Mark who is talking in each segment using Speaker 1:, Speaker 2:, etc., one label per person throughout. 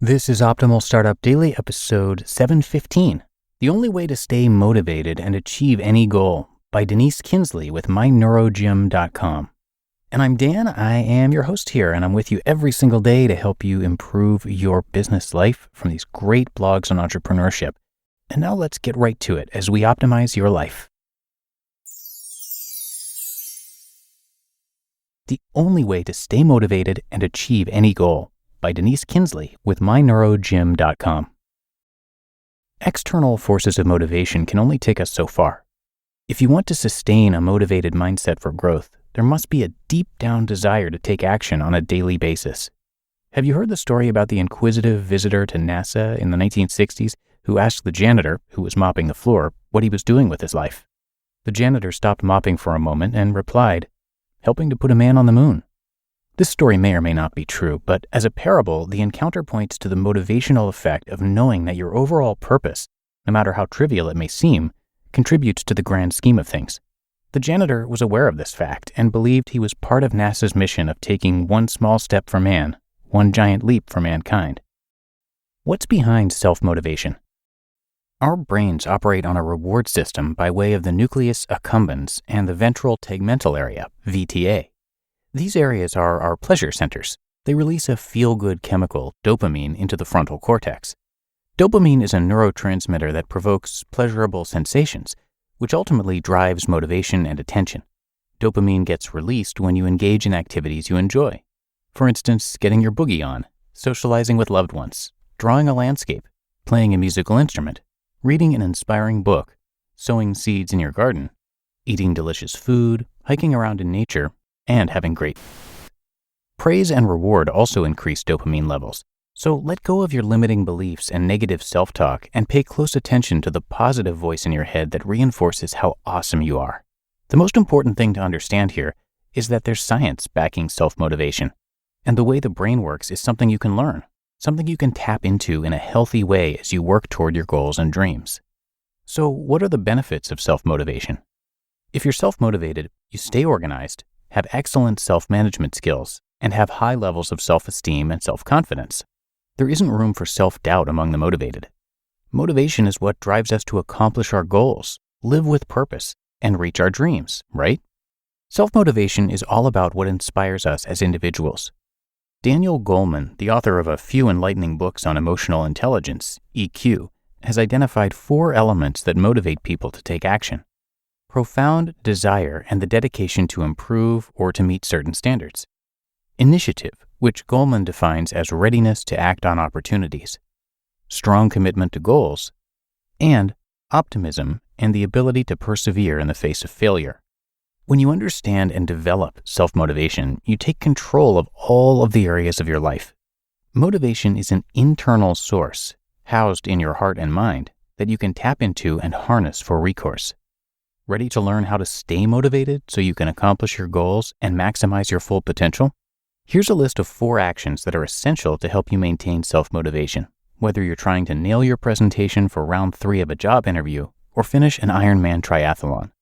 Speaker 1: This is Optimal Startup Daily, episode 715, The Only Way to Stay Motivated and Achieve Any Goal, by Denise Kinsley with NeuroGym.com. And I'm Dan, I am your host here, and I'm with you every single day to help you improve your business life from these great blogs on entrepreneurship. And now let's get right to it as we optimize your life. The Only Way to Stay Motivated and Achieve Any Goal, by Denise Kinsley with NeuroGym.com. External forces of motivation can only take us so far. If you want to sustain a motivated mindset for growth, there must be a deep down desire to take action on a daily basis. Have you heard the story about the inquisitive visitor to NASA in the 1960s who asked the janitor, who was mopping the floor, what he was doing with his life? The janitor stopped mopping for a moment and replied, "Helping to put a man on the moon." This story may or may not be true, but as a parable, the encounter points to the motivational effect of knowing that your overall purpose, no matter how trivial it may seem, contributes to the grand scheme of things. The janitor was aware of this fact and believed he was part of NASA's mission of taking one small step for man, one giant leap for mankind. What's behind self-motivation? Our brains operate on a reward system by way of the nucleus accumbens and the ventral tegmental area, VTA. These areas are our pleasure centers. They release a feel-good chemical, dopamine, into the frontal cortex. Dopamine is a neurotransmitter that provokes pleasurable sensations, which ultimately drives motivation and attention. Dopamine gets released when you engage in activities you enjoy. For instance, getting your boogie on, socializing with loved ones, drawing a landscape, playing a musical instrument, reading an inspiring book, sowing seeds in your garden, eating delicious food, hiking around in nature, and having great. Praise and reward also increase dopamine levels. So let go of your limiting beliefs and negative self-talk and pay close attention to the positive voice in your head that reinforces how awesome you are. The most important thing to understand here is that there's science backing self-motivation. And the way the brain works is something you can learn, something you can tap into in a healthy way as you work toward your goals and dreams. So what are the benefits of self-motivation? If you're self-motivated, you stay organized, have excellent self-management skills, and have high levels of self-esteem and self-confidence. There isn't room for self-doubt among the motivated. Motivation is what drives us to accomplish our goals, live with purpose, and reach our dreams, right? Self-motivation is all about what inspires us as individuals. Daniel Goleman, the author of a few enlightening books on emotional intelligence, EQ, has identified 4 elements that motivate people to take action: profound desire and the dedication to improve or to meet certain standards; initiative, which Goleman defines as readiness to act on opportunities; strong commitment to goals; and optimism and the ability to persevere in the face of failure. When you understand and develop self-motivation, you take control of all of the areas of your life. Motivation is an internal source, housed in your heart and mind, that you can tap into and harness for recourse. Ready to learn how to stay motivated so you can accomplish your goals and maximize your full potential? Here's a list of 4 actions that are essential to help you maintain self-motivation, whether you're trying to nail your presentation for round 3 of a job interview or finish an Ironman triathlon.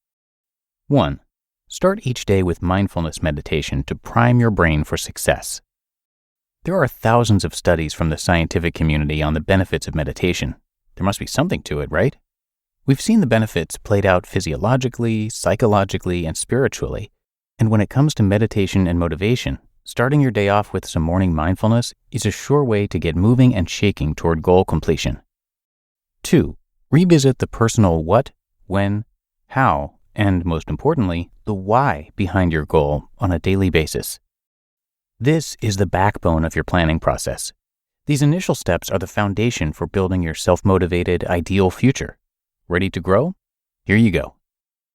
Speaker 1: 1. Start each day with mindfulness meditation to prime your brain for success. There are thousands of studies from the scientific community on the benefits of meditation. There must be something to it, right? We've seen the benefits played out physiologically, psychologically, and spiritually. And when it comes to meditation and motivation, starting your day off with some morning mindfulness is a sure way to get moving and shaking toward goal completion. 2. Revisit the personal what, when, how, and most importantly, the why behind your goal on a daily basis. This is the backbone of your planning process. These initial steps are the foundation for building your self-motivated, ideal future. Ready to grow? Here you go.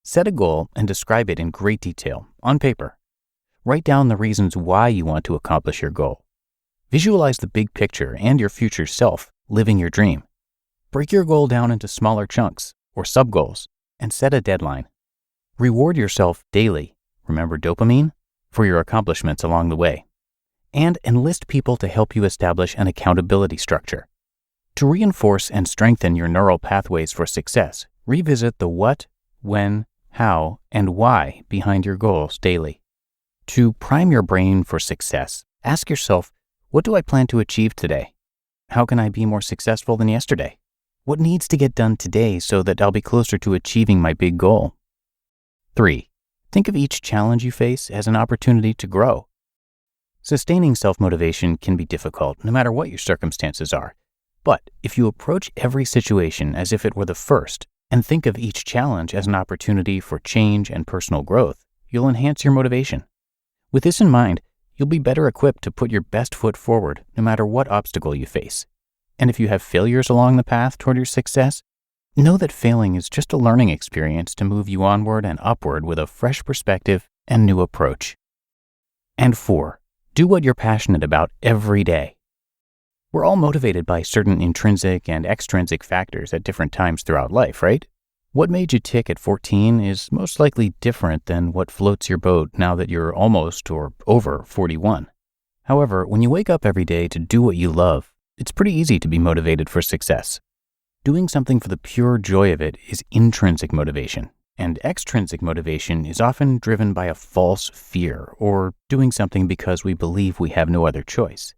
Speaker 1: Set a goal and describe it in great detail, on paper. Write down the reasons why you want to accomplish your goal. Visualize the big picture and your future self living your dream. Break your goal down into smaller chunks or sub-goals and set a deadline. Reward yourself daily, remember dopamine, for your accomplishments along the way. And enlist people to help you establish an accountability structure. To reinforce and strengthen your neural pathways for success, revisit the what, when, how, and why behind your goals daily. To prime your brain for success, ask yourself, what do I plan to achieve today? How can I be more successful than yesterday? What needs to get done today so that I'll be closer to achieving my big goal? 3. Think of each challenge you face as an opportunity to grow. Sustaining self-motivation can be difficult no matter what your circumstances are. But if you approach every situation as if it were the first and think of each challenge as an opportunity for change and personal growth, you'll enhance your motivation. With this in mind, you'll be better equipped to put your best foot forward no matter what obstacle you face. And if you have failures along the path toward your success, know that failing is just a learning experience to move you onward and upward with a fresh perspective and new approach. And 4. Do what you're passionate about every day. We're all motivated by certain intrinsic and extrinsic factors at different times throughout life, right? What made you tick at 14 is most likely different than what floats your boat now that you're almost or over 41. However, when you wake up every day to do what you love, it's pretty easy to be motivated for success. Doing something for the pure joy of it is intrinsic motivation, and extrinsic motivation is often driven by a false fear or doing something because we believe we have no other choice.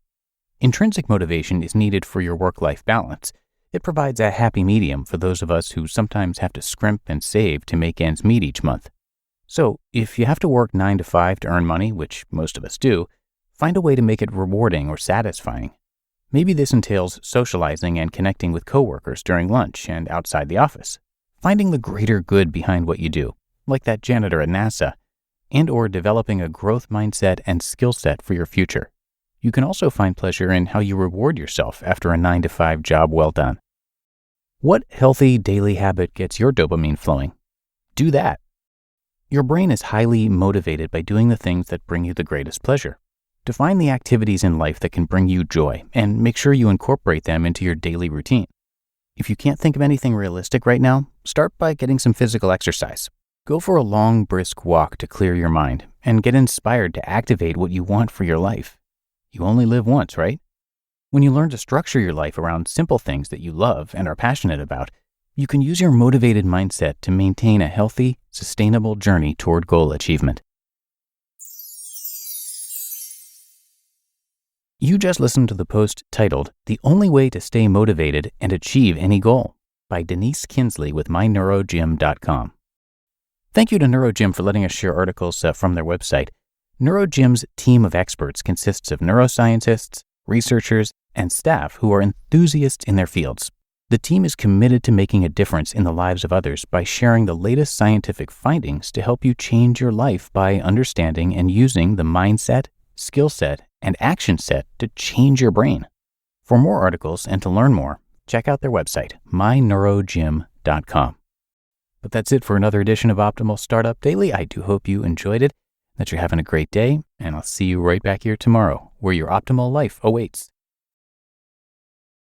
Speaker 1: Intrinsic motivation is needed for your work-life balance. It provides a happy medium for those of us who sometimes have to scrimp and save to make ends meet each month. So, if you have to work 9 to 5 to earn money, which most of us do, find a way to make it rewarding or satisfying. Maybe this entails socializing and connecting with coworkers during lunch and outside the office, finding the greater good behind what you do, like that janitor at NASA, and or developing a growth mindset and skill set for your future. You can also find pleasure in how you reward yourself after a 9 to 5 job well done. What healthy daily habit gets your dopamine flowing? Do that. Your brain is highly motivated by doing the things that bring you the greatest pleasure. Define the activities in life that can bring you joy and make sure you incorporate them into your daily routine. If you can't think of anything realistic right now, start by getting some physical exercise. Go for a long, brisk walk to clear your mind and get inspired to activate what you want for your life. You only live once, right? When you learn to structure your life around simple things that you love and are passionate about, you can use your motivated mindset to maintain a healthy, sustainable journey toward goal achievement. You just listened to the post titled, "The Only Way to Stay Motivated and Achieve Any Goal" by Denise Kinsley with NeuroGym.com. Thank you to NeuroGym for letting us share articles from their website. NeuroGym's team of experts consists of neuroscientists, researchers, and staff who are enthusiasts in their fields. The team is committed to making a difference in the lives of others by sharing the latest scientific findings to help you change your life by understanding and using the mindset, skill set, and action set to change your brain. For more articles and to learn more, check out their website, myneurogym.com. But that's it for another edition of Optimal Startup Daily. I do hope you enjoyed it, that you're having a great day, and I'll see you right back here tomorrow, where your optimal life awaits.